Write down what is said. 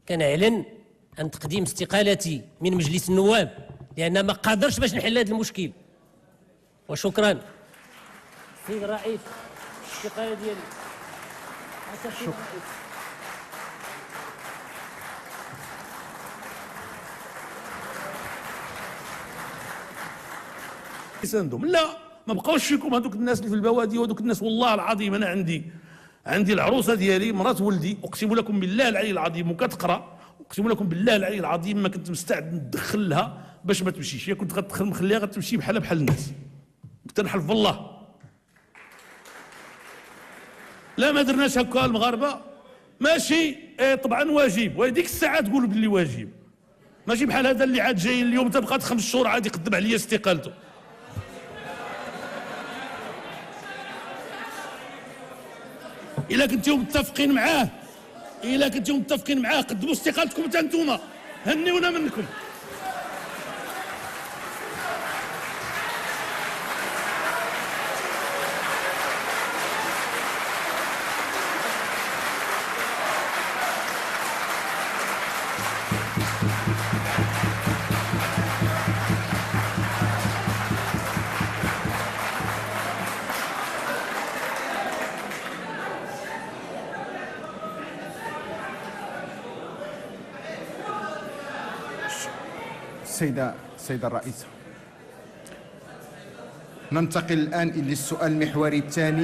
كنعلن عن تقديم استقالتي من مجلس النواب لأن ما قادرش باش نحل هذا المشكل. وشكرا. سيد الرئيس الاستقالة ديالي. يساندهم. لا، ما بقاوش فيكم هذوك الناس اللي في البوادي وهذوك الناس. والله العظيم انا عندي العروسه ديالي مرات ولدي، اقسم لكم بالله العلي العظيم، وكتقرا، اقسم لكم بالله العلي العظيم ما كنت مستعد ندخلها باش ما تمشيش. هي كنت غتدخل مخليها غتمشي بحال الناس. تنحلف بالله. لا ما درناش هكا المغاربه. ماشي طبعا واجب، وهذيك الساعه تقولوا باللي واجب. ماشي بحال هذا اللي عاد جاي اليوم تبقى 5 شهور عاد يقدم عليا استقالته. إلا كنتم متفقين معاه قدموا استقالتكم حتى انتوما، هنيونا منكم. السيدة الرئيسة، ننتقل الآن إلى السؤال المحوري الثاني.